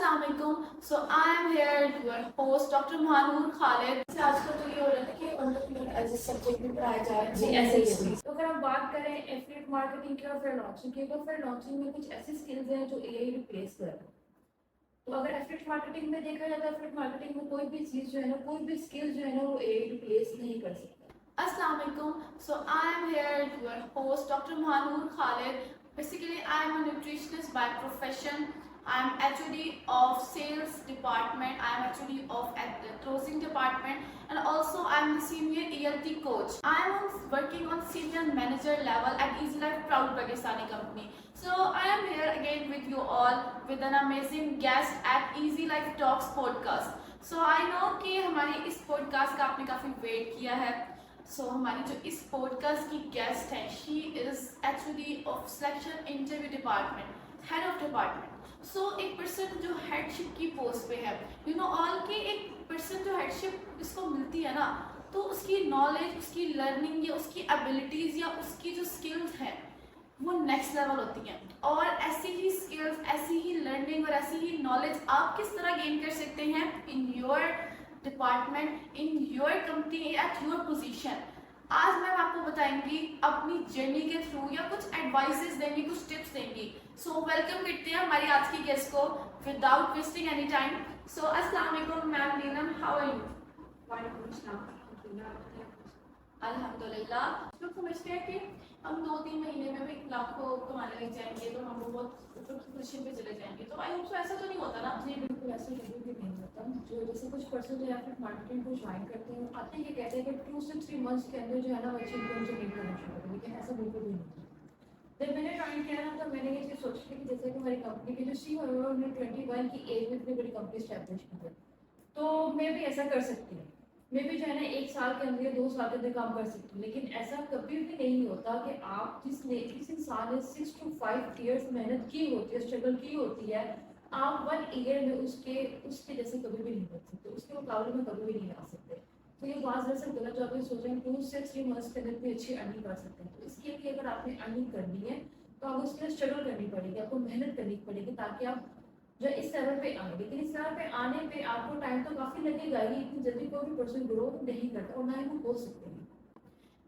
अस्सलाम वालेकुम। So I am here your host doctor Mahnoor Khalid. आजकल तो ये हो रहा है कि एंटरप्रेन्योर एज ए सब्जेक्ट भी पढ़ाया जा रहा है। जी ऐसे ही है। तो अगर हम बात करें एफिलिएट मार्केटिंग की और फिर लॉन्चिंग की, तो फिर लॉन्चिंग में कुछ ऐसी स्किल्स हैं जो एआई रिप्लेस कर रहा है। तो अगर एफिलिएट मार्केटिंग में देखा जाता है, एफिलिएट मार्केटिंग में कोई भी चीज़ जो है ना, कोई भी स्किल जो है ना, वो एआई रिप्लेस नहीं कर सकता। अस्सलाम वालेकुम। So I am here your host doctor Mahnoor Khalid. Basically, I am a nutritionist by profession. I am HOD of sales department. I am HOD of at the closing department, and also I am the senior ELT coach. I am working on senior manager level at Easy Life Proud Pakistani company. So I am here again with you all with an amazing guest at Easy Life Talks podcast. So I know कि हमारी इस podcast का आपने काफ़ी wait किया है। हमारी जो इस पॉडकास्ट की गेस्ट है, she is actually of selection interview department, head of department. एक पर्सन जो हेडशिप की पोस्ट पे है, यू नो ऑल कि एक पर्सन जो हेडशिप इसको मिलती है ना, तो उसकी नॉलेज, उसकी लर्निंग या उसकी एबिलिटीज़ या उसकी जो स्किल्स हैं वो नेक्स्ट लेवल होती हैं। और ऐसी ही स्किल्स, ऐसी ही लर्निंग और ऐसी ही नॉलेज आप किस तरह गेन कर सकते हैं in your department, in your company, at your position. आज मैम आपको बताएंगी अपनी जर्नी के थ्रू या कुछ एडवाइसेस देंगी, कुछ टिप्स देंगी। वेलकम करते हैं हमारी आज की गेस्ट को विदाउट वेस्टिंग एनी टाइम। अस्सलाम वालेकुम ma'am Neelam, how are you? अल्हम्दुलिल्लाह। लोग समझते हैं कि हम 2-3 महीने में भी लाखों कमाने लग जाएंगे, तो हम बहुत ऊपर की पोजीशन पे चले जाएंगे। तो आई होप सो ऐसा तो नहीं होता ना? जी बिल्कुल, ऐसा कभी भी नहीं होता। जो जैसे कुछ पर्सन जो है फिर मार्केटिंग को ज्वाइन करते हैं, आते हैं कि कहते हैं कि 2 से 3 मंथ्स के अंदर जो है ना वो अच्छी इनकम जनरेट करना शुरू करें, लेकिन ऐसा बिल्कुल भी नहीं होता। जब मैंने ज्वाइन किया ना, तो मैंने ये चीज़ सोची थी कि जैसे कि हमारी कंपनी के जो CEO है उन्होंने 21 की एज में इतनी बड़ी कंपनी स्टैब्लिश की है, तो मैं भी ऐसा कर सकती हूँ। मैं भी जो है ना 1 साल के अंदर या 2 साल के अंदर काम कर सकती हूँ। लेकिन ऐसा कभी भी नहीं होता कि आप जिस इंसान ने 6 to 5 ईयर्स मेहनत की होती है, स्ट्रगल की होती है, आप 1 ईयर में उसके जैसे कभी भी नहीं कर सकते, उसके मुकाबले में कभी भी नहीं आ सकते। तो ये बात दरअसल गलत जो आप ये सोच रहे हैं 2 से 3 मंथ्स के अंदर भी अच्छी अर्निंग कर सकते हैं। तो इसके लिए अगर आपने अर्निंग करनी है तो आपको उसके लिए स्ट्रगल करनी पड़ेगी, आपको मेहनत करनी पड़ेगी, ताकि आप जो इस लेवल पे आए। लेकिन इस लेवल पे आने पे आपको टाइम तो काफ़ी लगेगा ही, इतनी जल्दी कोई भी पर्सन ग्रो नहीं करता और ना ही वो हो सकते हैं।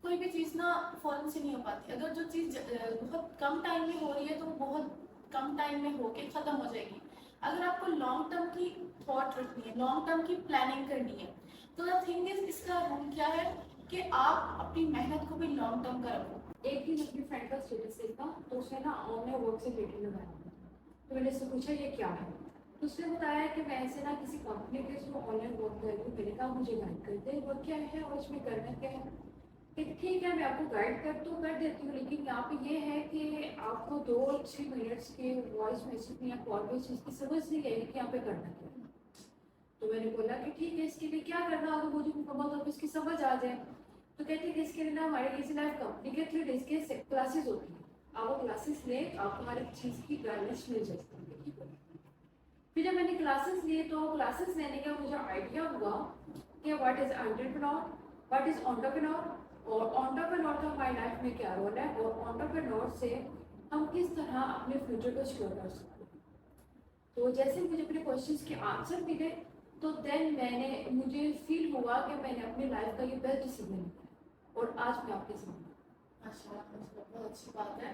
कोई भी चीज़ ना फ़ौरन से नहीं हो पाती। अगर जो चीज़ बहुत कम टाइम में हो रही है तो बहुत कम टाइम में होके ख़त्म हो जाएगी। अगर आपको लॉन्ग टर्म की थॉट रखनी है, लॉन्ग टर्म की प्लानिंग करनी है, तो द थिंग इज, इसका रूल क्या है कि आप अपनी मेहनत को भी लॉन्ग टर्म का रखो। एक दिन अपनी फ्रेंड का स्टेटस देखा, तो उसने ना ऑनलाइन वर्क से रिलेटेड लगाया, तो मैंने उससे पूछा ये क्या है, तो उसने बताया कि मैं ऐसे ना किसी कंपनी के थ्रू ऑनलाइन वर्क कर रही हूँ। मैंने कहा मुझे गाइड करते हैं वर्क क्या है और इसमें करना क्या है। ठीक है, मैं आपको गाइड कर देती हूँ, लेकिन यहाँ पे ये है कि आपको 2-3 मिनट्स के वॉइस मैसेज में या कॉल पे चीज़ की समझ नहीं आएगी कि यहाँ पे करना क्या है। तो मैंने बोला कि ठीक है, इसके लिए क्या करना होगा, मुझे मुकम्मल तौर पर इसकी समझ आ जाए। तो कहती है इसके लिए ना हमारे इजी लाइफ कंपनी के 3 डेज के क्लासेस होती है, आप वो क्लासेस लें, आपको हर एक चीज़ की गाइडेंस मिल जाएगी। फिर जब मैंने क्लासेस लिए, तो क्लासेस लेने का मुझे आइडिया हुआ कि what is entrepreneur, what is entrepreneur, और एंटरप्रेन्योर का हमारी लाइफ में क्या रोल है, और एंटरप्रेन्योर से हम किस तरह अपने फ्यूचर को सिक्योर कर सकते हैं। तो जैसे मुझे अपने क्वेश्चंस के आंसर मिले, तो देन मुझे फील हुआ कि मैंने अपनी लाइफ का ये बेस्ट डिसीजन लिया, और आज मैं आपके सामने। अच्छा, बहुत अच्छी बात है।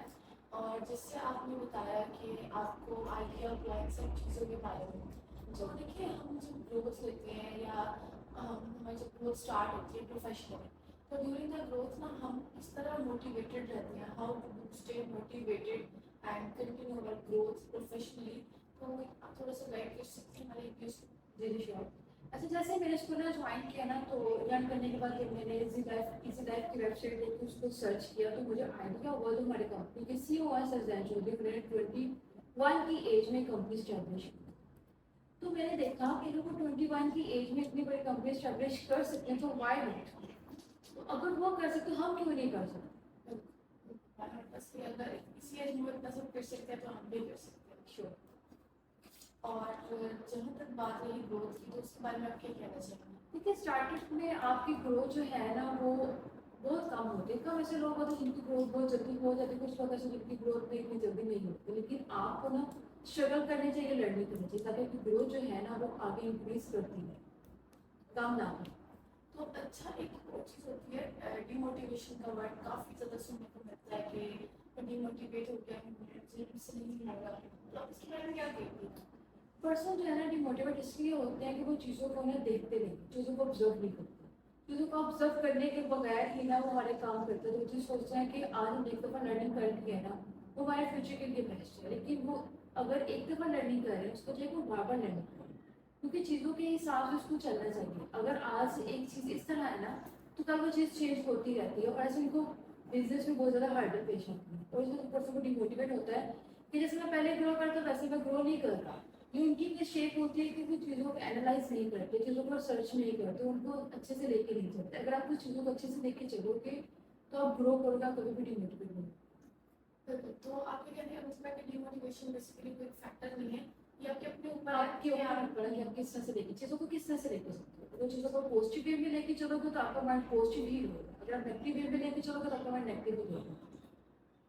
और जिससे आपने बताया कि आपको आइडिया हुआ इन सब चीज़ों के बारे में, तो देखिए हम जब ग्रोथ लेते हैं या हमारी जब ग्रोथ स्टार्ट होती है प्रोफेशनली, तो ड्यूरिंग द ग्रोथ ना हम इस तरह मोटिवेटेड रहते हैं, how to stay motivated and continue our growth professionally. तो आप थोड़ा सा गाइड कर सकते हैं हमारे व्यूज़? जी श्योर। अच्छा, जैसे मैंने इसको ना ज्वाइन किया ना, तो ज्वाइन करने के बाद जब मैंने इजी लाइफ की वेबसाइट देखी, उसको सर्च किया, तो मुझे आइडिया हुआ जो हमारे कंपनी के CEO हैं सरजैन चौधरी, उन्होंने 21 की एज में कंपनी स्टैब्लिश की। तो मैंने देखा कि लोग 21 की एज में इतनी बड़ी कंपनी स्टैब्लिश कर सकते हैं, तो वाई नॉट। तो अगर वो कर सकते, तो हम क्यों नहीं कर सकते? बस अगर इसी एज में इतना सब कर सकते हैं तो हम भी कर सकते हैं। श्योर। और जहाँ तक बात रही ग्रोथ की, तो उसके बारे में आप क्या कहना चाहेंगे? देखिए, स्टार्टअप में आपकी ग्रोथ जो है ना, वो बहुत कम होती है। कम ऐसे लोग होते हैं जिनकी ग्रोथ बहुत जल्दी हो जाती है, कुछ लोग ऐसे जिनकी ग्रोथ में इतनी जल्दी नहीं होती। लेकिन आपको ना स्ट्रगल करनी चाहिए, लड़नी करनी चाहिए, ताकि आपकी ग्रोथ जो है ना वो आगे इंक्रीज करती है, कम ना हो। तो अच्छा, एक और चीज़ होती है डिमोटिवेशन का वर्ड काफ़ी ज़्यादा सुनने को मिलता है कि डिमोटिवेट हो गया, मुझे इससे नहीं होगा, तो आप इसके बारे में क्या कहेंगे? पर्सन जो है ना डिमोटिवेट इसलिए होते हैं कि वो चीज़ों को ना देखते नहीं, चीज़ों को ऑब्जर्व नहीं करते। चीज़ों को ऑब्जर्व करने के बगैर ही ना वो हमारे काम करते हैं। तो वो चीज़ सोचते हैं कि आज हम एक दफ़ा लर्निंग कर ली है ना, वो हमारे फ्यूचर के लिए बेस्ट है। लेकिन वो अगर एक दफ़ा लर्निंग कर रहे हैं उसको चाहिए वो बार बार लर्निंग करें, क्योंकि चीज़ों के हिसाब से उसको चलना चाहिए। अगर आज एक चीज़ इस तरह है ना तो कल वो चीज़ चेंज होती रहती है, और ऐसे उनको बिजनेस में बहुत ज़्यादा हार्डल पेश आती है। और इसमें पर्सन को डिमोटिवेट होता है कि जैसे मैं पहले ग्रो करता वैसे मैं ग्रो नहीं कर रहा। ये उनकी मिस्टेक होती है कि वो चीज़ों को एनालाइज नहीं करते, चीज़ों को सर्च नहीं करते, उनको अच्छे से लेके नहीं चलते। अगर आप कुछ चीज़ों को अच्छे से लेके चलोगे तो आप ग्रो करोगे, आप कभी भी डिमोटिवेट नहीं होगे। बिल्कुल, तो आपके कहने का मतलब है कि डिमोटिवेशन बेसिकली कोई फैक्टर नहीं है, ये आपके अपने ऊपर है आपके कि ऊपर आप निर्भर है कि आप किस तरह से लेके चीज़ों को किस तरह से लेके सकते हो। अगर चीज़ों को पॉजिटिव वे में लेके चलोगे तो आपका माइंड पॉजिटिव ही होगा, अगर आप नेगेटिव वे में लेके चलोगे तो आपका माइंड नेगेटिव ही होगा।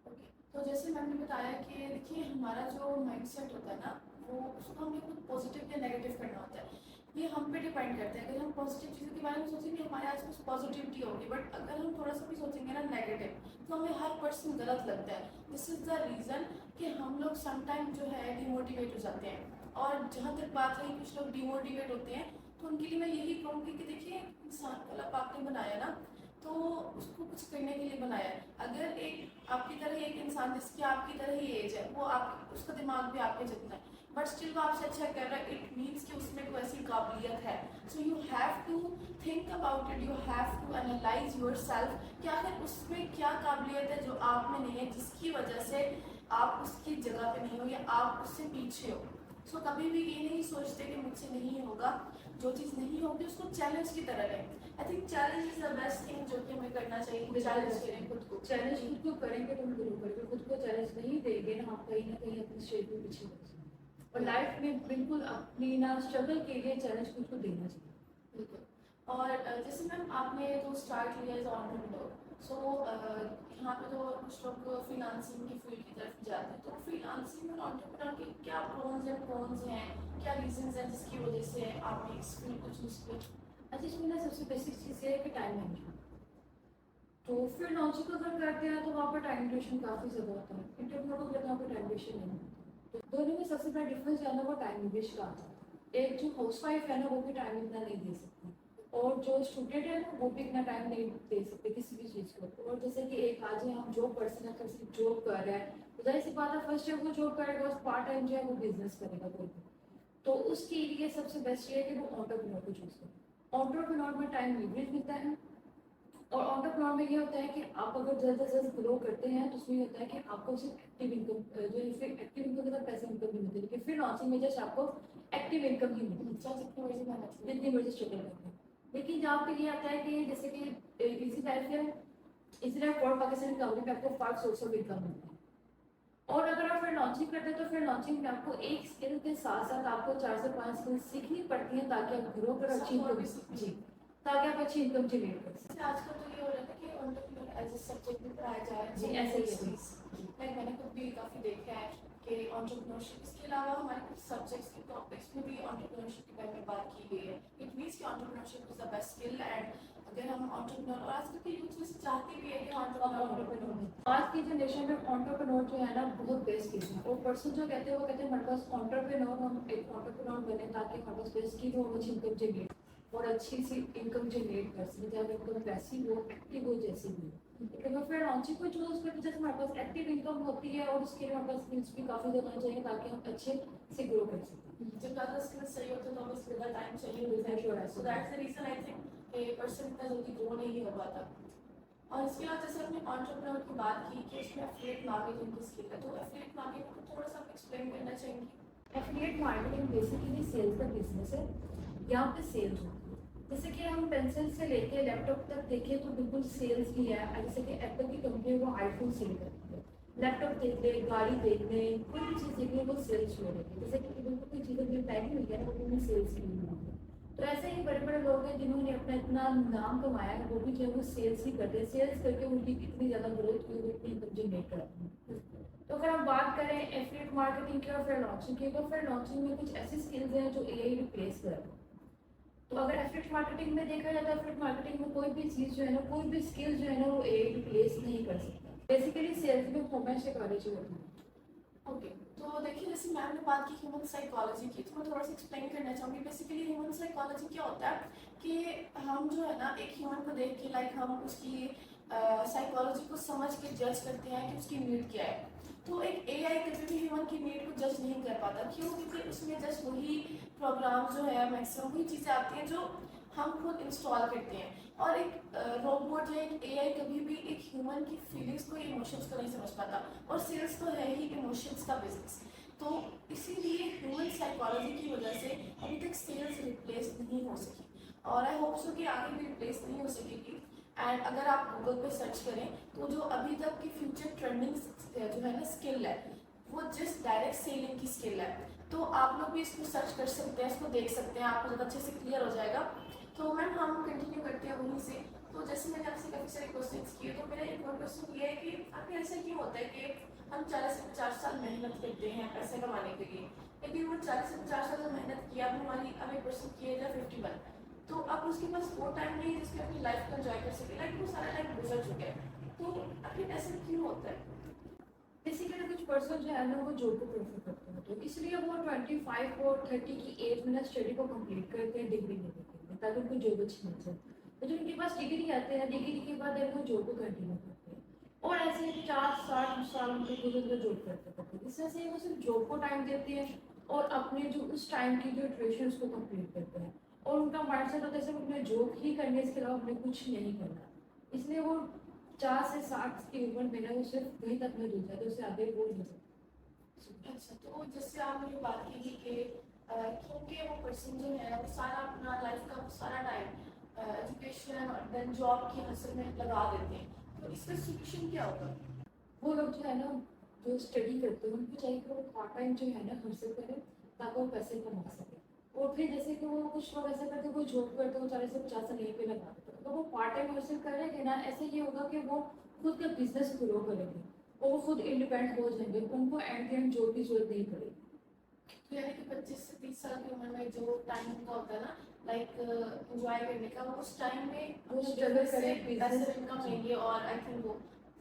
ओके। तो जैसे मैंने बताया कि देखिए हमारा जो माइंडसेट होता है ना, वो उसको हमें खुद पॉजिटिव या नेगेटिव करना होता है, ये हम पे डिपेंड करता है। अगर हम पॉजिटिव चीज़ों के बारे में सोचेंगे हमारे आसपास पॉजिटिविटी होगी, बट अगर हम थोड़ा सा भी सोचेंगे ना नेगेटिव, तो हमें हर पर्सन गलत लगता है। दिस इज़ द रीज़न कि हम लोग समटाइम जो है डिमोटिवेट हो जाते हैं। और जहाँ तक बात रही कुछ लोग डिमोटिवेट होते हैं, तो उनके लिए मैं यही कहूँगी कि देखिए इंसान को अल्लाह पाक ने बनाया ना, तो उसको कुछ करने के लिए बनाया है। अगर एक आपकी तरह एक इंसान जिसकी आपकी तरह ही एज है, वो आप उसका दिमाग भी आपके जितना है, बट स्टिल वो आपसे अच्छा कर रहा है, इट मीन्स कि उसमें कोई ऐसी काबिलियत है। So you have to think about it, you have to analyse yourself कि आखिर उसमें क्या काबिलियत है जो आप में नहीं है, जिसकी वजह से आप उसकी जगह पे नहीं हो या आप उससे पीछे हो। सो कभी भी ये नहीं सोचते कि मुझसे नहीं होगा, जो चीज़ नहीं होगी उसको चैलेंज की तरह लें। I think challenge is the best thing जो कि हमें करना चाहिए, चैलेंज करें खुद को। चैलेंज खुद को करेंगे तो हम ग्रो करेंगे, खुद को चैलेंज नहीं देंगे ना हम कहीं ना कहीं अपनी स्टेज में पीछे रह जाएंगे। और लाइफ में बिल्कुल अपनी ना स्ट्रगल के लिए चैलेंज खुद को देना चाहिए। बिल्कुल। और जैसे मैम आपने तो स्टार्ट किया एज ऑन्टरप्रेन्योर, सो यहाँ पे तो कुछ लोग फ्रीलांसिंग की फील्ड की तरफ जाते हैं, तो फ्रीलांसिंग और ऑन्टरप्रेन्योर के क्या प्रोन्स एंड कॉन्स हैं, क्या रीजंस हैं जिसकी वजह से आपने इस फील्ड को चूज किया? अच्छा, इसमें ना सबसे बेसिक चीज़ ये है कि टाइम मैनेजमेंट। तो फिर लॉन्चिंग अगर करते हैं तो वहाँ पर टाइम ड्यूरेशन काफ़ी ज़्यादा होता है, इंटरव्यू को करते वहाँ पर टाइम ड्यूरेशन नहीं होता। तो दोनों में सबसे बड़ा डिफरेंस है ना वो टाइम निवेश का आता है। एक जो हाउस वाइफ है ना वो भी टाइम इतना नहीं दे सकती, और जो स्टूडेंट है ना वो भी इतना टाइम नहीं दे सकते किसी भी चीज़ को। और जैसे कि एक आज हम जॉब पर्सन है, किसी जॉब कर रहा है, तो जाहिर सी बात है फर्स्ट टाइम वो जॉब करेगा, उस पार्ट टाइम जो है वो बिजनेस करेगा कोई भी। तो उसके लिए सबसे बेस्ट ये है कि वो ऑन्टरप्रेन्योर को चूज़ करे। ऑन्टरप्रेन्योर में टाइम लिमिट मिलता है, और ऑन्टरप्रेन्योर में ये होता है कि आप अगर जल्द से जल्द ग्रो करते हैं तो उसमें ये होता है कि आपको सिर्फ एक्टिव इनकम जो है, फिर एक्टिव इनकम के साथ पैसे इनकम नहीं मिलती, लेकिन फिर लॉन्चिंग में जस्ट आपको एक्टिव इनकम ही मिलती चाहे जितनी मर्जी मेहनत है, जितनी मर्जी स्ट्रगल करते हैं। लेकिन जहाँ पे ये आता है कि जैसे कि इजी लाइफ है, easy life for Pakistan company पे आपको 5 सोर्स ऑफ इनकम मिलता है। और अगर आप फिर लॉन्चिंग करते हैं तो फिर लॉन्चिंग में आपको एक स्किल के साथ साथ आपको 4 से 5 स्किल सीखनी पड़ती हैं ताकि आप ग्रो कर अच्छी और भी इनकम, सीखनी जी, ताकि आप अच्छी इनकम जनरेट कर सकें। जैसे आजकल तो ये हो रहा है कि एंटरप्रेन्योर एज अ सब्जेक्ट भी पढ़ाया जा रहा है, जी, ऐसे ही है। लाइक मैंने खुद भी काफ़ी देखा है कि एंटरप्रेन्योरशिप, इसके अलावा हमारे कुछ सब्जेक्ट्स के टॉपिक्स में भी एंटरप्रेन्योरशिप के बारे में बात की गई है। इट मीन्स कि entrepreneurship is the best skill, and अगर हम एंटरप्रेन्योर, और आजकल के यूथ में से चाहते भी है कि एंटरप्रेन्योर। आज की जनरेशन में एंटरप्रेन्योर जो है ना बहुत बेस्ट चीज़ है। और पर्सन जो कहते हैं वो कहते हैं हमारे पास एंटरप्रेन्योर, हम एक एंटरप्रेन्योर बने ताकि हमारे पास बेस्ट की हो, अच्छी इनकम जनरेट और अच्छी सी इनकम जनरेट कर सके, चाहे इनकम वैसी हो, एक्टिव हो, जैसी भी हो। लेकिन मैं फिर लॉन्चिंग को चूज करते जैसे हमारे पास एक्टिव इनकम होती है और उसके लिए हमारे पास स्किल्स भी काफ़ी ज़्यादा चाहिए ताकि हम अच्छे से ग्रो कर सकें। जब ज़्यादा स्किल्स चाहिए होते हैं तो हमें ज़्यादा टाइम चाहिए होता है, Sure, so that's the reason I think कि पर्सन इतना जल्दी ग्रो नहीं हो पाता। और इसके बाद जैसे आपने एंटरप्रेन्योर की बात की कि उसमें एफिलिएट मार्केटिंग की स्किल है, तो एफिलिएट मार्केटिंग को थोड़ा सा एक्सप्लेन करना चाहेंगे? एफिलिएट मार्केटिंग बेसिकली सेल्स का बिजनेस है। यहाँ पे सेल्स होती है, जैसे कि हम पेंसिल से लेके लैपटॉप तक देखें तो बिल्कुल सेल्स भी है। जैसे कि एप्पल की कंपनी है वो आईफोन सेल करती है, लैपटॉप देख ले, गाड़ी देख ले, कोई भी चीज़ देख ले वो सेल्स हो रही है। जैसे कि बिल्कुल कोई चीज़ अगर महंगी हुई है ना वो उन्हें सेल्स की हुई है। तो ऐसे ही बड़े बड़े लोग हैं जिन्होंने अपना इतना नाम कमाया है, वो भी जो है वो सेल्स ही करते हैं। सेल्स करके उनकी इतनी ज़्यादा ग्रोथ हुई, वो इतनी इनकम जनरेट करते हैं। तो तो अगर हम बात करें एफिलिएट मार्केटिंग की और फिर लॉन्चिंग की, तो फिर लॉन्चिंग में कुछ ऐसी स्किल्स हैं जो एआई रिप्लेस कर रहे हैं। तो अगर एफिलिएट मार्केटिंग में देखा जाए तो एफिलिएट मार्केटिंग में कोई भी चीज़ जो है ना, कोई भी स्किल जो है ना, वो एआई रिप्लेस नहीं कर सकता। बेसिकली सेल्स में हमें टेक्नोलॉजी होती है। ओके, तो देखिए जैसे मैम ने बात की ह्यूमन साइकोलॉजी की, तो मैं थोड़ा सा एक्सप्लेन करना चाहूँगी। बेसिकली ह्यूमन साइकोलॉजी क्या होता है कि हम जो है ना एक ह्यूमन को देख के लाइक हम उसकी साइकोलॉजी को समझ के जज करते हैं कि उसकी नीड क्या है। तो एक एआई कभी भी ह्यूमन की नीड को जज नहीं कर पाता। क्यों? क्योंकि उसमें जस्ट वही प्रोग्राम जो है, मैक्सिमम वही चीज़ें आती हैं जो हम खुद इंस्टॉल करते हैं। और एक रोबोट या एक एआई कभी भी एक ह्यूमन की फीलिंग्स को, इमोशंस को नहीं समझ पाता। और सेल्स तो है ही इमोशंस का बिजनेस। तो इसीलिए ह्यूमन साइकोलॉजी की वजह से अभी तक सेल्स रिप्लेस नहीं हो सकी, और आई होप सो कि आगे भी रिप्लेस नहीं हो सकेगी। एंड अगर आप गूगल पे सर्च करें तो जो अभी तक की फ्यूचर ट्रेंडिंग जो है ना स्किल है, वो जस्ट डायरेक्ट सेलिंग की स्किल है। तो आप लोग भी इसको सर्च कर सकते हैं, इसको देख सकते हैं, आपको ज़्यादा अच्छे से क्लियर हो जाएगा। तो मैम हम कंटिन्यू करते हैं वहीं से। तो जैसे मैंने आपसे काफ़ी सारे क्वेश्चन किए, तो मेरा एक और क्वेश्चन ये है कि आखिर ऐसा क्यों होता है कि हम 40 से 50 साल मेहनत करते हैं पैसे कमाने के लिए, लेकिन वो 40 से 50 साल जो मेहनत किया, अब हमारी अब एक पर्सन की एज है 51, तो अब उसके पास वो टाइम नहीं है जिसमें अपनी लाइफ को एंजॉय कर सके। लाइक वो सारा टाइम गुजर चुका है। तो आखिर ऐसा क्यों होता है? बेसिकली कुछ पर्सन जो है ना, वो जॉब को प्रेफर करते हैं, तो इसलिए वो 25 और 30 की एज में ना स्टडी को कंप्लीट करते हैं डिग्री लेने के लिए, ताकि उनको जॉब अच्छी मिल जाए। तो जब उनके पास डिग्री आते हैं, डिग्री के बाद वो जॉब को कंटिन्यू करते हैं, और ऐसे 50-60 साल उनके गुजर जॉब करते करते हैं। इस वजह से वो सिर्फ जॉब को टाइम देते हैं और अपने जो उस टाइम की जो ड्यूरेशन उसको कंप्लीट करते हैं, और उनका माइंडसेट होता है सिर्फ अपने जॉब ही करने, इसके अलावा अपने कुछ नहीं करना। इसलिए वो 50 से 60 की उम्र में ना वो सिर्फ वहीं तक नहीं जुड़ जाते, उससे आगे वो नहीं सकते। अच्छा, तो जैसे आपने ये बात की थी कि क्योंकि वो पर्सन जो है वो सारा अपना लाइफ का सारा टाइम एजुकेशन और देन जॉब की हसल में लगा देते हैं, तो इसका सोल्यूशन क्या होगा? वो लोग जो है ना, जो स्टडी करते हैं, उनको चाहिए कि वो पार्ट टाइम जो है ना हासिल करें, ताकि वो पैसे कमा सके। और फिर जैसे कि वो कुछ लोग ऐसा करते हैं, वो जॉब करते हैं, वो 40 से 50 साल यहीं पे लगा देते हैं, तो वो पार्ट टाइम हासिल करेंगे ना, ऐसे ये होगा कि वो खुद का बिजनेस ग्रो करेंगे और वो खुद इंडिपेंडेंट हो जाएंगे, उनको एंड एंड जॉब की जरूरत नहीं पड़ेगी। तो यानी कि 25 से 30 साल की उम्र में जो टाइम उनका होता है ना, लाइक एंजॉय करने का, वो उस टाइम में वो struggle से करें, business- पैसिव इनकम लेंगे और आई थिंक वो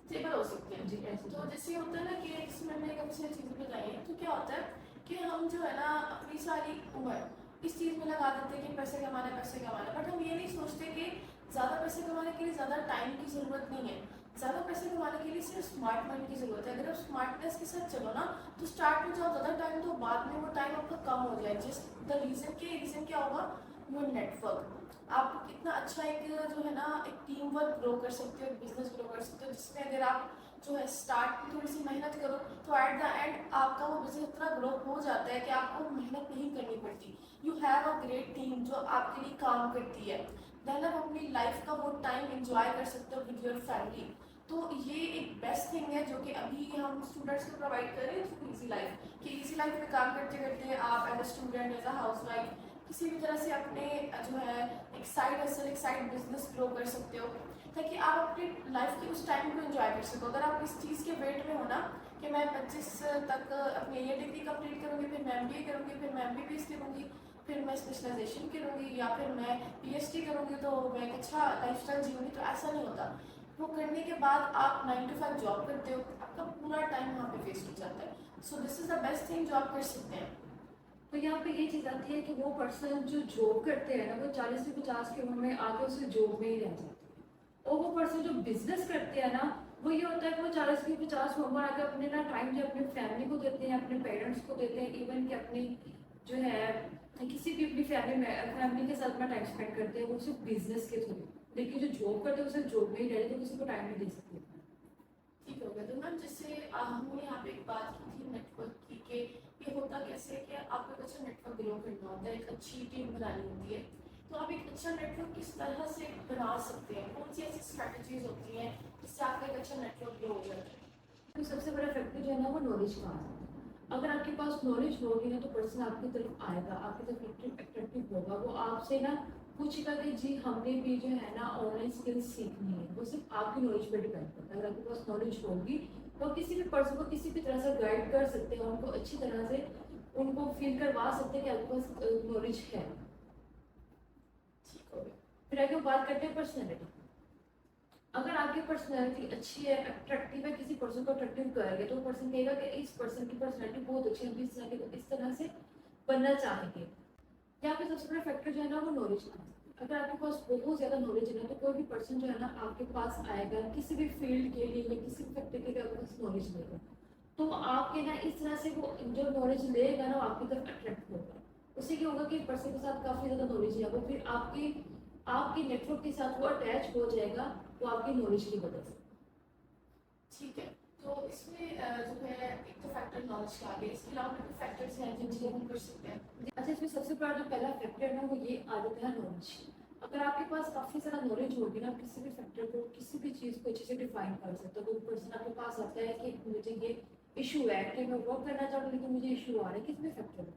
स्टेबल हो सकते हैं। जी, ऐसे तो जैसे होता है ना कि इसमें मैंने काफ़ी सारी चीज़ें बताई हैं, तो क्या होता है कि हम जो है ना अपनी सारी उम्र इस चीज़ में लगा देते हैं कि पैसे कमाना है, पैसे कमाना है, बट हम ये नहीं सोचते कि ज़्यादा पैसे कमाने के लिए ज़्यादा टाइम की ज़रूरत नहीं है। ज़्यादा पैसे कमाने के लिए सिर्फ स्मार्ट माइंड की ज़रूरत है। अगर आप स्मार्टनेस के साथ चलो ना, तो स्टार्ट में जाओ ज़्यादा टाइम, तो बाद में वो टाइम आपका कम हो जाए। जिस द रीज़न क्या होगा, योर नेटवर्क। आप कितना अच्छा एक जो है ना एक टीम वर्क ग्रो कर सकते हो, एक बिजनेस ग्रो कर सकते हो, जिसमें अगर आप जो है स्टार्ट में थोड़ी सी मेहनत करो, तो एट द एंड आपका वो बिजनेस इतना ग्रो हो जाता है कि आपको मेहनत नहीं करनी पड़ती। You have a great team जो आपके लिए काम करती है। देन आप अपनी लाइफ का वो टाइम एंजॉय कर सकते हो विद योर फैमिली। तो ये एक बेस्ट थिंग है जो कि अभी हम स्टूडेंट्स को प्रोवाइड कर रहे हैं थ्रू इजी लाइफ, कि इजी लाइफ में काम करते करते आप as a student, as a housewife, किसी भी तरह से अपने जो है एक साइड हसल, एक साइड बिजनेस ग्रो कर सकते हो, ताकि आप अपनी लाइफ के उस टाइम को एंजॉय कर सको। अगर आप इस चीज़ के वेट में हो ना कि मैं 25 तक अपनी ये डिग्री कंप्लीट करूँगी, फिर मैं MBA करूँगी, फिर मैं MBBS करूँगी, फिर मैं स्पेशलाइजेशन करूँगी, या फिर मैं PhD करूँगी, तो मैं एक अच्छा लाइफस्टाइल जीऊँगी, तो ऐसा नहीं होता। वो करने के बाद आप 9 to 5 जॉब करते हो, आपका पूरा टाइम वहाँ पे वेस्ट हो जाता है। So this is the best thing जो आप कर सकते हैं। तो यहाँ पे ये चीज़ आती है कि वो पर्सन जो जॉब करते हैं ना, वो 40 से 50 की उम्र में आके उसे जॉब में ही रह जाते हैं, और वो पर्सन जो बिजनेस करते हैं ना, वो ये होता है कि वो 40 से 50 उम्र आके अपने ना टाइम जो अपने फैमिली को देते हैं, अपने पेरेंट्स को देते हैं, इवन कि अपनी जो है किसी भी अपनी फैमिली के साथ में टाइम स्पेंड करते हैं, वो सिर्फ बिजनेस के थ्रू। लेकिन जो जॉब करते हैं वो सिर्फ जॉब में ही रह, तो किसी को टाइम नहीं दे सकते। ठीक हो गया। तो मैम जैसे हमने यहाँ पे एक बात की थी नेटवर्क की, कि ये होता कैसे है कि आपको एक अच्छा नेटवर्क ग्रो करना होता है, एक अच्छी टीम बनानी होती है। तो आप एक अच्छा नेटवर्क किस तरह से बना सकते हैं? कौन सी ऐसी स्ट्रैटेजीज होती हैं जिससे आपका एक अच्छा नेटवर्क ग्रो हो जाता है? तो सबसे बड़ा फैक्टर जो है ना, वो नॉलेज का आता है। अगर आपके पास नॉलेज होगी ना, तो पर्सन आपकी तरफ आएगा, आपकी तरफ अट्रैक्टिव होगा, वो आपसे ना पूछेगा कि जी हमने भी जो है ना ऑनलाइन स्किल्स सीखनी है। वो सिर्फ आपकी नॉलेज पर डिपेंड करता है। अगर आपके पास नॉलेज होगी वो किसी भी पर्सन को किसी भी तरह से गाइड कर सकते हैं, उनको अच्छी तरह से उनको फील करवा सकते हैं कि आपके पास नॉलेज है। ठीक हो गया। फिर आगे बात करते हैं पर्सनैलिटी। अगर आपकी पर्सनैलिटी अच्छी है, अट्रैक्टिव है, किसी पर्सन को अट्रैक्टिव करेंगे तो पर्सन कहेगा कि इस पर्सन की पर्सनैलिटी बहुत अच्छी है, इस तरह से बनना चाहेंगे। यहाँ पे सबसे बड़ा फैक्टर जो है ना वो नॉलेज का है। अगर आपके पास बहुत ज़्यादा नॉलेज है ना तो कोई भी पर्सन जो है ना आपके पास आएगा किसी भी फील्ड के लिए या किसी भी फैक्टर के लिए आपके पास नॉलेज लेगा, तो आपके ना इस तरह से वो जो नॉलेज लेगा ना वो आपकी तरफ अट्रैक्ट होगा। उससे क्या होगा कि पर्सन के साथ काफ़ी ज़्यादा नॉलेज है, वो फिर आपके नेटवर्क के साथ वो अटैच हो जाएगा, तो आपकी नॉलेज की वजह से। ठीक है, तो इसमें जो है एक तो फैक्टर नॉलेज का आ गया, इसके अलावा भी फैक्टर्स हैं जिनसे हम कर सकते हैं। अच्छा, इसमें सबसे बड़ा जो पहला फैक्टर है ना वो ये आ जाता है नॉलेज। अगर आपके पास काफ़ी सारा नॉलेज होगी ना, किसी भी फैक्टर को, किसी भी चीज़ को अच्छे से डिफाइन कर सकते हो। कोई पर्सन आपके पास आता है कि मुझे ये इशू है कि मैं वर्क करना चाहता हूँ लेकिन मुझे इशू आ रहा है किसी भी फैक्टर में,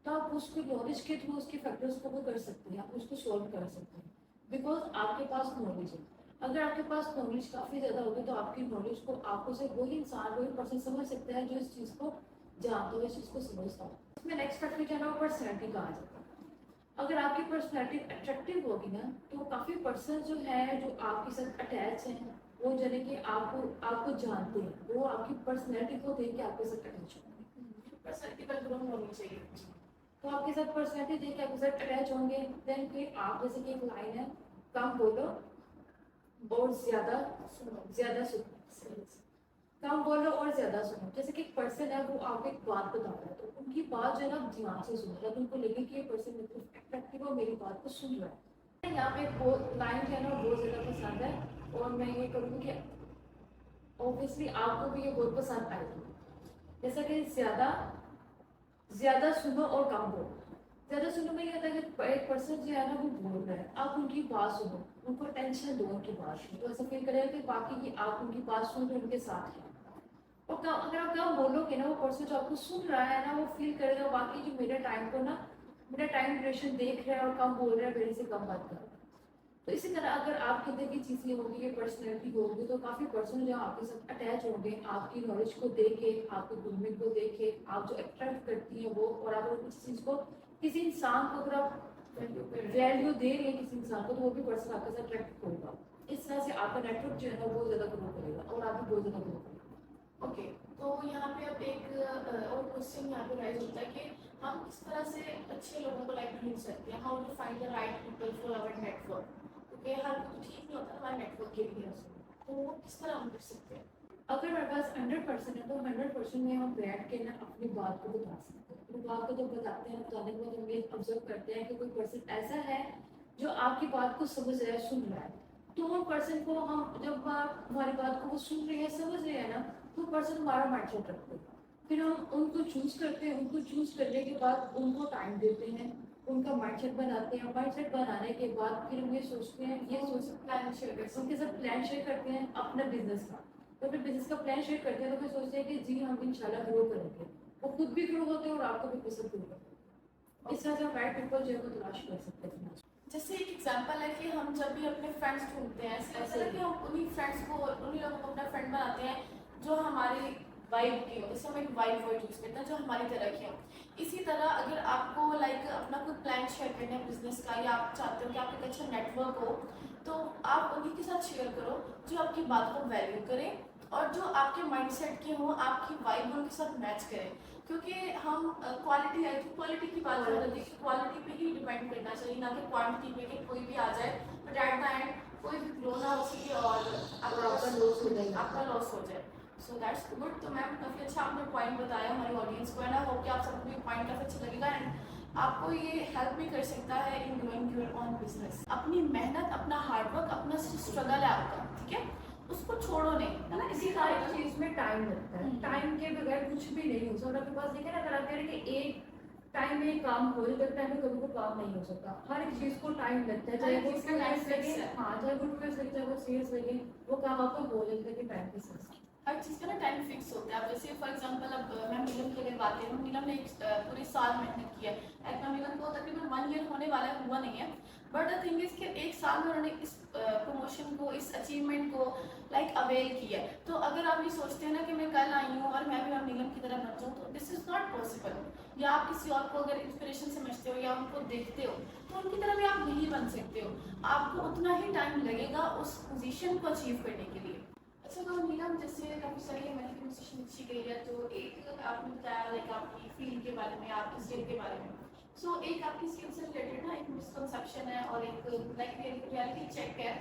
तो आप उसको नॉलेज के थ्रू उसके फैक्टर्स को वो कर सकते हैं, आप उसको सॉल्व कर सकते हैं, बिकॉज आपके पास नॉलेज है। अगर आपके पास नॉलेज काफ़ी ज़्यादा होगी तो आपकी नॉलेज को आपको से वही इंसान, वही पर्सन समझ सकता है जो इस चीज़ को जानता हो, इस चीज़ को समझता हो। इसमें नेक्स्ट फैक्टर क्या है ना, पर्सनैलिटी कहा जाता है। अगर आपकी पर्सनैलिटी अट्रैक्टिव होगी ना तो काफ़ी पर्सन जो है जो आपके साथ अटैच हैं, वो जाने कि आपको जानते हैं, वो आपकी पर्सनैलिटी को देख के आपके साथ अटैच होंगे। पर्सनैलिटी पर ग्रोन होनी चाहिए। तो आपके साथ पर्सनैलिटी देख के आपके साथ अटैच होंगे। देन फिर आप जैसे कि एक लाइन है, कम बोलो और ज़्यादा सुनो, कम बोलो और ज़्यादा सुनो। जैसे कि एक पर्सन है वो आपको एक बात बता रहा है तो उनकी बात जो है ना आप ध्यान से सुनो, जब उनको लगे कि ये पर्सन मतलब अट्रैक्टिव और मेरी बात को सुन रहा है। यहाँ पे बहुत लाइन जो है ना बहुत ज़्यादा पसंद है और मैं ये करूँगी कि ऑब्वियसली आपको भी ये बहुत पसंद आएगी। जैसा कि ज़्यादा सुनो और कम बोलो। ज़्यादा सुनो में ये होता है कि एक पर्सन जो है ना वो बोल रहा है, आप उनकी बात सुनो, उनको टेंशन दो उनकी बात सुनो, तो ऐसा फील करेगा कि बाकी की आप उनकी बात सुन रहे उनके साथ हैं। और अगर आप कम बोलोगे ना वो पर्सन जो आपको सुन रहा है ना वो फील करेगा बाकी जो मेरे टाइम को ना मेरा टाइम ड्यूरेशन देख रहा है और कम बोल रहा है, मेरे से कम बात कर रहा है। तो इसी तरह अगर आपके अंदर की चीज़ें होगी, ये पर्सनैलिटी होगी, तो काफ़ी पर्सन जो आपके साथ अटैच होंगे, आपकी नॉलेज को देख के, आपके गुणमें को देख के, आप जो अट्रैक्ट करती हैं वो, और अगर किसी चीज़ को, किसी इंसान को अगर आप वैल्यू दे रहे हैं किसी इंसान को, तो वो भी पर्सन आपके साथ अट्रैक्ट होगा। इस तरह से आपका नेटवर्क जो है ना बहुत ज़्यादा ग्रो करेगा और आप भी बहुत ज़्यादा ग्रो करेगा। ओके, तो यहाँ पे अब एक और क्वेश्चन यहाँ पे राइज होता है कि हम किस तरह से अच्छे लोगों को लाइक ढूंढ सकते हैं, how to find the right people for our network, क्योंकि हर कोई ठीक नहीं होता हमारे नेटवर्क के लिए, तो वो किस तरह हम कर सकते हैं। अगर हमारे पास 100% है तो 100% में हम बैठ के ना अपनी बात को बता सकते हैं। अपनी बात को जब बताते हैं, बताने के बाद हम ये ऑब्जर्व करते हैं कि कोई पर्सन ऐसा है जो आपकी बात को समझ रहा है, सुन रहा है, तो वो पर्सन को हम जब आप हमारी बात को वो सुन रहे हैं, समझ रहे हैं ना, तो पर्सन हमारा माइंडसेट रखते हैं। फिर हम उनको चूज करते हैं, उनको चूज करने के बाद उनको टाइम देते हैं, उनका माइंडसेट बनाते हैं। माइंडसेट बनाने के बाद फिर हम ये सोचते हैं, ये सोच प्लान शेयर कर सकते उनके साथ प्लान शेयर करते हैं अपना बिजनेस का। तो फिर बिजनेस का प्लान शेयर करते हैं तो फिर सोचते हैं कि जी हम इंशाल्लाह ग्रो करेंगे, वो खुद भी ग्रो होते हैं और आपको भी पसंद ग्रो करते हैं। इस तरह से हम राइट पीपल जो है वो तलाश कर सकते हैं। जैसे एक एग्जांपल है कि हम जब भी अपने फ्रेंड्स ढूंढते हैं, ऐसा है कि हम उन्हीं फ्रेंड्स को, उन्हीं लोगों को अपना फ्रेंड बनाते हैं जो हमारी वाइब की हो। जैसे हम एक वाइब वर्ड यूज़ करते हैं जो हमारी तरह की हो। इसी तरह अगर आपको लाइक अपना कोई प्लान शेयर करना है बिजनेस का, या आप चाहते हो कि आपका एक अच्छा नेटवर्क हो, तो आप उन्हीं के साथ शेयर करो जो आपकी बात को वैल्यू करें और जो आपके माइंडसेट के हों, आपकी वाइब उनके साथ मैच करें। क्योंकि हम क्वालिटी है, क्वालिटी की बात कर रहे थे कि क्वालिटी पे ही डिपेंड करना चाहिए, ना कि क्वांटिटी पे कि कोई भी आ जाए बट एट द एंड कोई भी ग्रो ना हो सके और आपका लॉस हो जाएगा। आपका लॉस हो जाए। So that's good. तो मैम काफ़ी अच्छा आपने पॉइंट बताया हमारी ऑडियंस को, है ना। होप कि आप सबको ये पॉइंट काफ़ी अच्छा लगेगा एंड आपको ये हेल्प भी कर सकता है इन ग्रोइंग योर ऑन बिजनेस। अपनी मेहनत, अपना हार्डवर्क, अपना स्ट्रगल है आपका, ठीक है, उसको छोड़ो नहीं, है ना। इसी हर एक चीज में टाइम लगता है, टाइम के बगैर कुछ भी नहीं हो सकता। आपके पास देखिए ना, अगर आप कह रहे हैं कि एक टाइम में एक काम हो जाए, टाइम में कभी को काम नहीं हो सकता। हर एक चीज को टाइम लगता है, चाहे वो सेल्स लगे, हाँ चाहे वो ट्रेस लगे, चाहे वो सेल्स लगे, वो काम आपको हो जाता है कि टाइम के साथ। हर चीज़ का ना टाइम फिक्स होता है। अब जैसे फॉर एग्जांपल अब मैं नीलम की अगर बात करूँ, नीलम ने एक पूरे साल मेहनत की है, एक मैं नीलम को तकरीबन तकरीबन 1 ईयर होने वाला है, हुआ नहीं है। बट द थिंग इज कि 1 साल में उन्होंने इस प्रमोशन को, इस अचीवमेंट को लाइक अवेल किया है। तो अगर आप ये सोचते हैं ना कि मैं कल आई हूँ और मैं भी नीलम की तरह बन जाऊँ, तो दिस इज नॉट पॉसिबल। या आप किसी और को अगर इंस्पिरेशन समझते हो या उनको देखते हो, तो उनकी तरह भी आप नहीं बन सकते हो। आपको उतना ही टाइम लगेगा उस पोजीशन को अचीव करने के लिए। अच्छा, तो नीलम जैसे काफ़ी सारी मैंने पोजीशन अच्छी गई है, तो एक आपने बताया लाइक आपकी फील्ड के बारे में, आपकी स्किल के बारे में। सो एक आपकी स्किल से रिलेटेड ना एक मिसकंसेप्शन है और एक लाइक रियलिटी चेक है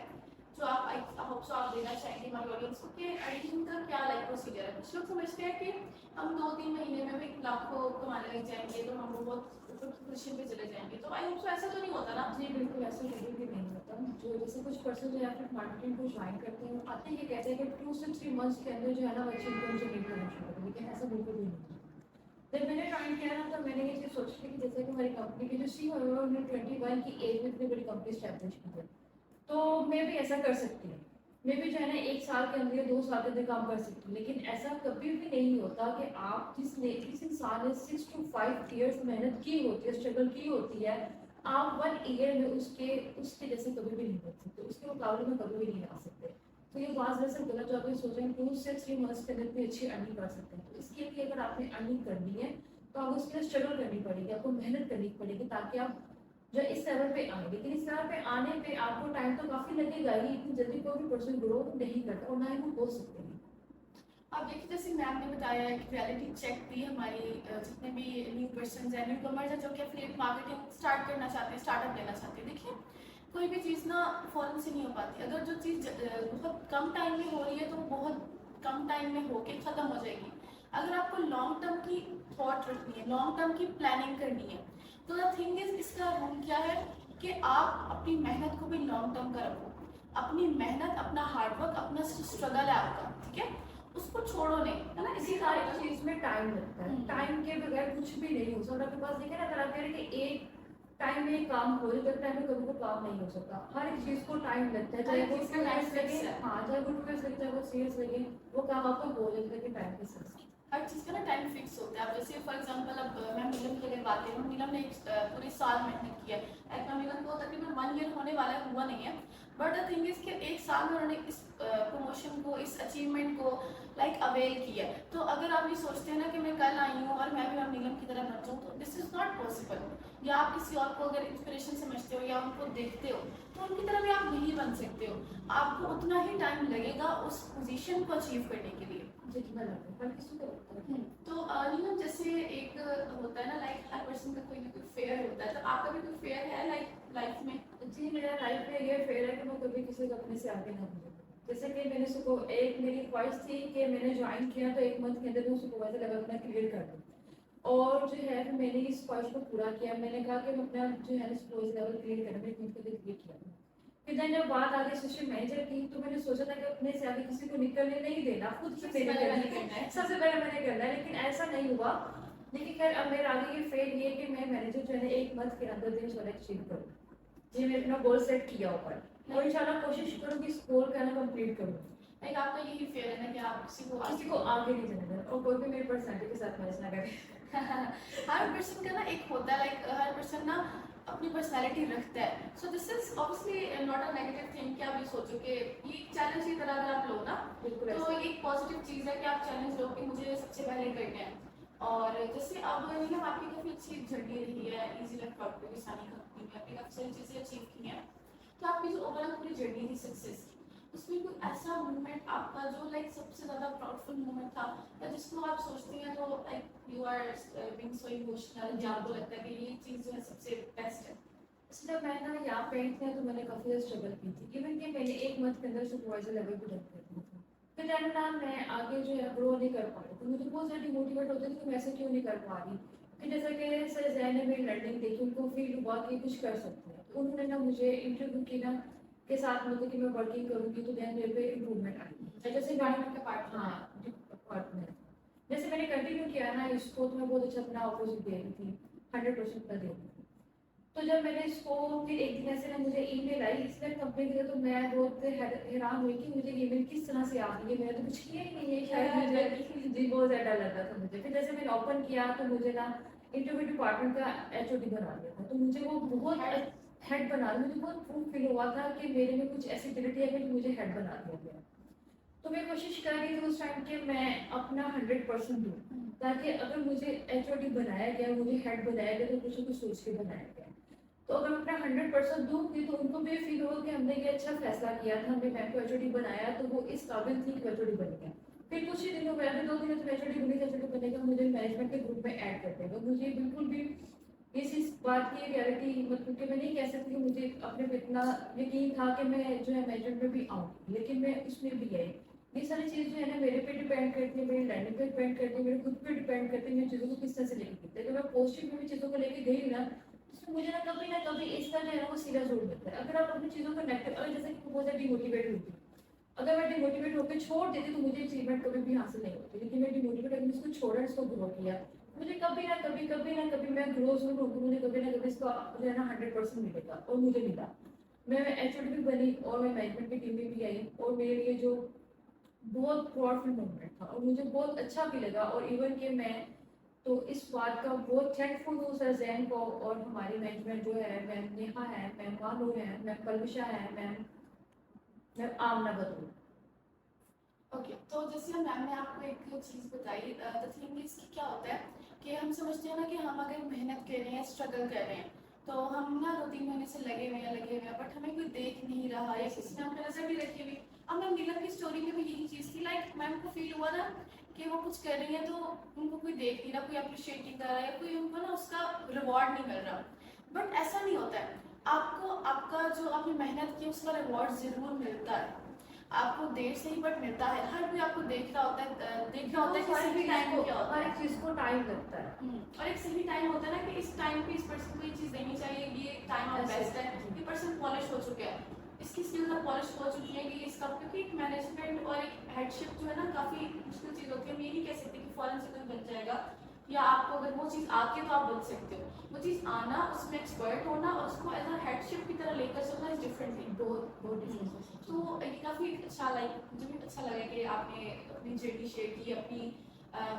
जो आप आई होप सो आप देना चाहेंगे हमारे ऑडियंस को कि एडिटिंग का क्या लाइक प्रोसीजर है। कुछ लोग समझते हैं कि हम 2-3 महीने में भी लाखों कमाने लग जाएंगे, तो हम बहुत ऊपर की पोजीशन पे चले जाएंगे। तो आई होप सो ऐसा तो नहीं होता ना? जी बिल्कुल, ऐसा कभी भी नहीं होता। जो जैसे कुछ पर्सन जो है फिर मार्केटिंग को ज्वाइन करते हैं, आते हैं, ये कहते हैं कि 2 से 3 मंथ्स के अंदर जो है ना वो अच्छी इनकम जनरेट करना शुरू करें, लेकिन ऐसा बिल्कुल भी नहीं है। जब मैंने ज्वाइन किया ना, तो मैंने ये चीज़ सोची थी कि जैसे कि हमारी कंपनी के जो CEO है उन्होंने 21 की एज में इतनी बड़ी कंपनी स्टैब्लिश की है, तो मैं भी ऐसा कर सकती हूँ। मैं भी जो है ना 1 साल के अंदर या 2 साल के अंदर काम कर सकती हूँ। लेकिन ऐसा कभी भी नहीं होता कि आप जिस इंसान ने 6 to 5 ईयर्स मेहनत की होती है, स्ट्रगल की होती है, आप 1 ईयर में उसके जैसे कभी भी नहीं कर सकते, उसके मुकाबले में कभी भी नहीं आ सकते। तो ये बात दरअसल गलत जो आप ये सोच रहे हैं 2 से 3 मंथ्स के अंदर भी अच्छी अर्निंग कर सकते हैं। तो इसके लिए अगर आपने अर्निंग करनी है तो आपको उसके लिए स्ट्रगल करनी पड़ेगी, आपको मेहनत करनी पड़ेगी, ताकि आप जो इस लेवल पे आए। लेकिन इस लेवल पे आने पे आपको टाइम तो काफ़ी लगेगा ही, इतनी जल्दी कोई भी पर्सन ग्रो नहीं करता और ना ही वो हो सकते हैं। अब देखिए, जैसे मैम ने बताया है कि रियलिटी चेक भी हमारी जितने भी न्यू पर्सन हैं, न्यू कमर्स हैं जो कि एफिलिएट मार्केटिंग स्टार्ट करना चाहते हैं, स्टार्टअप लेना चाहते हैं। देखिए, कोई भी चीज़ ना फ़ौरन से नहीं हो पाती। अगर जो चीज़ बहुत कम टाइम में हो रही है, तो बहुत कम टाइम में होके ख़त्म हो जाएगी। अगर आपको लॉन्ग टर्म की थॉट रखनी है, लॉन्ग टर्म की प्लानिंग करनी है, तो द थिंग इज, इसका रूल क्या है कि आप अपनी मेहनत को भी लॉन्ग टर्म का रखो। अपनी मेहनत, अपना हार्डवर्क, अपना स्ट्रगल है आपका, ठीक है, उसको छोड़ो नहीं, है ना? इसी हर चीज में टाइम लगता है, टाइम के बगैर कुछ भी नहीं हो सकता। आपके पास देखिए ना, अगर आप कह रहे हैं कि एक टाइम में काम हो रही है, तो टाइम में कभी कोई काम नहीं हो सकता। हर एक चीज को टाइम लगता है, चाहे वो सेल्स लगे, हाँ चाहे वो ट्वेल्स लगे, चाहे वो सेल्स लगे, वो काम आपको हो जाता है कि टाइम के साथ। हर चीज़ का ना टाइम फिक्स होता है। अब जैसे फॉर एग्जांपल, अब मैं नीलम की अगर बात करूँ, नीलम ने पूरे साल मेहनत किया है। एक्चुअली नीलम को तकरीबन 1 ईयर होने वाला है, हुआ नहीं है। बट द थिंग इज कि 1 साल में उन्होंने इस प्रमोशन को, इस अचीवमेंट को लाइक अवेल किया है। तो अगर आप ये सोचते हैं ना कि मैं कल आई हूँ और मैं भी नीलम की तरह बन जाऊँ, तो दिस इज नॉट पॉसिबल। या आप किसी और को अगर इंस्पिरेशन समझते हो या उनको देखते हो, तो उनकी तरह भी आप नहीं बन सकते हो। आपको उतना ही टाइम लगेगा उस पोजीशन को अचीव करने के लिए, जितना लगता है हर किसी को लगता है। तो नीलम, जैसे एक होता है ना लाइक हर पर्सन का कोई ना कोई फेयर होता है, तो आपका भी कोई फेयर है लाइफ में? जी, मेरा लाइफ में ये फेयर है कि मैं कभी किसी को अपने से आगे ना बढ़ूं। जैसे कि मैंने सुबह एक मेरी ख्वाहिश थी कि मैंने ज्वाइन किया तो 1 मंथ के अंदर मैं सुपरवाइजर लेवल अपना क्लियर कर दूँ, और जो है फिर मैंने इस ख्वाहिश को पूरा किया। मैंने कहा कि मैं अपना जो है सुपरवाइजर लेवल क्लियर करना, मैंने 1 मंथ के अंदर क्लियर किया। फिर then जब बात आ गई असिस्टेंट मैनेजर की, तो मैंने सोचा था कि अपने से आगे किसी को निकलने नहीं देना, खुद से सबसे पहले पहले करना करना है। सबसे पहले मैंने करना है। लेकिन ऐसा नहीं हुआ। लेकिन खैर अब मेरे आगे ये फेल ये कि मैं मैनेजर जो है 1 मंथ के अंदर इंशाल्लाह अचीव करूँ। जी, मैंने अपना गोल सेट किया ऊपर, और इंशाल्लाह कोशिश करूँ कि इस गोल का ना कंप्लीट करूँ। लाइक आपका यही फेयर है ना कि आप किसी को आगे नहीं जाने देना, और कोई भी मेरे पर्सनैलिटी के साथ मैच ना करे। हर पर्सन का ना एक होता है, लाइक हर पर्सन ना अपनी पर्सनालिटी रखता है। So this is obviously not a negative thing कि आप ये सोचो कि ये चैलेंज की तरह अगर आप लो ना, बिल्कुल तो ऐसा। ये एक पॉजिटिव चीज़ है कि आप चैलेंज लो कि मुझे सबसे पहले करना है। और जैसे अब नीलम, आपकी काफ़ी अच्छी जर्नी रही है इजी लाइफ क्लब में, सारी कंपनी में आपने काफ़ी सारी चीज़ें अचीव की हैं। तो आपकी जो ओवरऑल पूरी जर्नी थी सक्सेस, उसमें कोई ऐसा मोमेंट आपका जो लाइक सबसे ज़्यादा प्राउडफुल मोमेंट था, या जिसको आप सोचते हैं तो like you are being so emotional, या आपको लगता है कि ये चीज़ जो है सबसे बेस्ट है? जब मैं ना यहाँ पे आई थी तो मैंने काफ़ी ज़्यादा स्ट्रगल की थी। इवन कि मैंने 1 मंथ के अंदर सुपरवाइजर लेवल पे जॉब कर दी थी। फिर then ना मैं आगे जो है ग्रो नहीं कर पा रही, तो मुझे बहुत ज़्यादा डिमोटिवेट होती थी कि मैं ऐसे क्यों नहीं कर पा रही। फिर जैसे कि सर जैन ने मेरी लर्निंग देखी, उनको फील हुआ कि कुछ कर सकते हैं, तो उन्होंने ना मुझे इंटरव्यू की ना के साथ मतलब कि मैं वर्किंग करूँगी तो then मेरे पे इम्प्रूवमेंट आई। जैसे डिपार्टमेंट का पार्ट, हाँ, डिपार्टमेंट जैसे मैंने कंटिन्यू किया ना इसको, तो मैं बहुत अच्छा अपना ऑपोजिट दे रही थी, 100% अपना दे रही थी। तो जब मैंने इसको फिर एक दिन ऐसे ना मुझे ईमेल आई इसलिए कंपनी की, तो मैं बहुत हैरान हुई कि मुझे ईमेल किस तरह से आ गई है, मैंने तो कुछ किया ही नहीं है शायद। मुझे जी बहुत ज़्यादा डर लगा था मुझे। फिर जैसे मैंने ओपन किया तो मुझे ना इंटरव्यू डिपार्टमेंट का एचओडी बना दिया था। तो मुझे वो बहुत हेड बना दिया, मुझे बहुत प्रूव फील हुआ था कि मेरे में कुछ ऐसी एबिलिटी है कि मुझे हेड बना दिया गया। तो मैं कोशिश कर रही थी उस टाइम कि मैं अपना 100% दूँ, ताकि अगर मुझे एचओडी बनाया गया, मुझे हेड बनाया गया, तो कुछ ना कुछ सोच के बनाया गया। तो अगर मैं अपना 100% दूंगी तो उनको भी फील होगा कि हमने ये अच्छा फैसला किया था, हमने मैम को एचओडी बनाया तो वो इस काबिल थी कि एचओडी बन गया। फिर कुछ ही दिनों में, अगर 2 दिनों में एचओडी बनी, एचओडी बनेगा, मुझे मैनेजमेंट के ग्रुप में ऐड कर देगा। मुझे बिल्कुल भी इस बात की रियलिटी मतलब कि मैं नहीं कह सकती कि मुझे अपने पे इतना यकीन था कि मैं जो है मैनेजमेंट में भी आऊँ, लेकिन मैं उसमें भी आई। ये सारी चीज़ जो है ना मेरे पे डिपेंड करती है, मेरी लर्निंग पे डिपेंड करती है, मेरे खुद पे डिपेंड करती है, मैं चीज़ों को किस तरह से लेके गई। अगर मैं पॉजिटिव में भी चीज़ों को लेके गई हूँ ना, तो मुझे ना कभी इसका जो है ना वो सीधा जोड़ देता है। अगर आप अपनी चीज़ों को नेगेटिव, अगर जैसे कि बहुत डिमोटिवेट होती, अगर मैं डिमोटिवेट होकर छोड़ देती तो मुझे अचीवमेंट कभी भी हासिल नहीं होती। लेकिन मैं डिमोटिवेट अगर इसको छोड़ा, इसको ग्रो किया, मुझे कभी ना कभी मैं ग्रो जरूर होगी, मुझे कभी ना कभी इसका जो है ना 100% मिलेगा। और मुझे मिला, मैं एचओडी भी बनी और मैं मैनेजमेंट की टीम में भी आई, और मेरे लिए जो बहुत प्राउडफुल मोमेंट था और मुझे बहुत अच्छा भी लगा। और इवन कि मैं तो इस बात का बहुत थैंकफुल हूँ सर जैन को और हमारी मैनेजमेंट जो है, मैम नेहा है, मैम मानू है, मैम कलविशा है, मैम आमना बतू। ओके, तो जैसे मैम ने आपको एक चीज़ बताई, द थिंग इज कि क्या होता है कि हम समझते हैं ना कि हम अगर मेहनत कर रहे हैं, स्ट्रगल कर रहे हैं, तो हम ना 2-3 महीने से लगे हुए हैं, बट हमें कोई देख नहीं रहा या किसी ने हमको नजर नहीं रखी हुई। अब मैम नीलम की स्टोरी में भी यही चीज़ थी, लाइक मैम को फील हुआ था कि वो कुछ कर रही है तो उनको कोई देख नहीं रहा, कोई अप्रिशिएट नहीं कर रहा है, कोई उनको ना उसका रिवॉर्ड नहीं मिल रहा। बट ऐसा नहीं होता है, आपको आपका जो आपने मेहनत की उसका रिवॉर्ड ज़रूर मिलता है। आपको देर से ही बट मिलता है। हर कोई आपको देख रहा होता है कि सही टाइम क्या होता हर है। एक चीज़ को टाइम लगता है। और एक सही टाइम होता है ना कि इस टाइम पे इस पर्सन को ये चीज़ देनी चाहिए, ये टाइम अब बेस्ट है, ये पर्सन पॉलिश हो चुका है, इसकी स्किल्स अब पॉलिश हो चुकी है कि इसका, क्योंकि एक मैनेजमेंट और एक हेडशिप जो है ना काफ़ी मुश्किल चीज़ होती है। हम ये नहीं कह सकते कि फॉरन से कोई बन जाएगा, या आपको अगर वो चीज़ आती है तो आप बन सकते हो। वो चीज़ आना, उसमें एक्सपर्ट होना और उसको एज अ हेडशिप की तरह लेकर चलना इज डिफरेंट थिंग। बहुत डिफरेंस। तो ये काफ़ी अच्छा, लाइक मुझे भी अच्छा लगा कि आपने अपनी जर्नी शेयर की, अपनी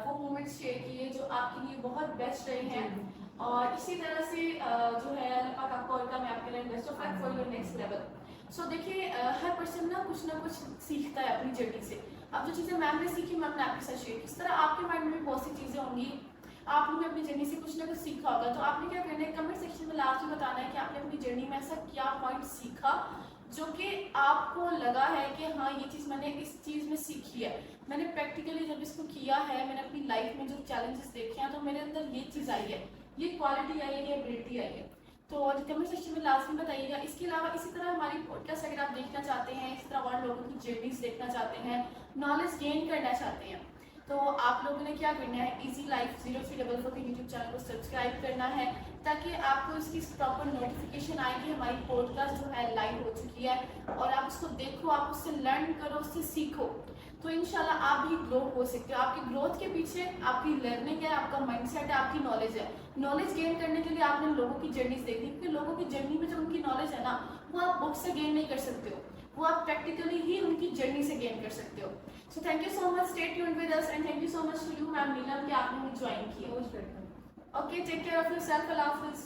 वो मोमेंट्स शेयर किए जो आपके लिए बहुत बेस्ट रहे हैं। और इसी तरह से जो है अल्लाह पाक आपको और मैं आपके लिए best of luck for your next level. So देखिए, हर पर्सन ना कुछ सीखता है अपनी जर्नी से। अब जो चीज़ें मैम ने सीखी मैं अपने आपके साथ शेयर की, इस तरह आपके माइंड में भी बहुत सी चीज़ें होंगी, आप लोगों ने अपनी जर्नी से कुछ ना कुछ सीखा होगा। तो आपने क्या करना है, कमेंट सेक्शन में लास्ट में बताना है कि आपने अपनी जर्नी में ऐसा क्या पॉइंट सीखा जो कि आपको लगा है कि हाँ ये चीज़ मैंने इस चीज़ में सीखी है, मैंने प्रैक्टिकली जब इसको किया है, मैंने अपनी लाइफ में जो चैलेंजेस देखे हैं तो मेरे अंदर ये चीज़ आई है, ये क्वालिटी आई है, ये एबिलिटी आई है। तो कमेंट सेक्शन में लास्ट में बताइएगा। इसके अलावा इसी तरह हमारी पॉडकास्ट अगर आप देखना चाहते हैं, इस तरह और लोगों की जर्नीज देखना चाहते हैं, नॉलेज गेन करना चाहते हैं, तो आप लोगों ने क्या करना है, इजी लाइफ 0344 के यूट्यूब चैनल को सब्सक्राइब करना है ताकि आपको इसकी प्रॉपर नोटिफिकेशन आए कि हमारी पॉडकास्ट जो है लाइव हो चुकी है, और आप उसको देखो, आप उससे लर्न करो, उससे सीखो, तो इंशाल्लाह आप भी ग्रो हो सकते हो। आपकी ग्रोथ के पीछे आपकी लर्निंग है, आपका माइंडसेट है, आपकी नॉलेज है। नॉलेज गेन करने के लिए आपने लोगों की जर्नीज देखनी, क्योंकि लोगों की जर्नी में जो उनकी नॉलेज है ना, वो आप बुक से गेन नहीं कर सकते हो, वो आप प्रैक्टिकली ही उनकी जर्नी से गेन कर सकते हो। So thank you so much, stay tuned with us, and thank you so much to you ma'am Neelam कि आपने मुझे ज्वाइन किया। Okay, take care of yourself, अल्लाह हाफिज़।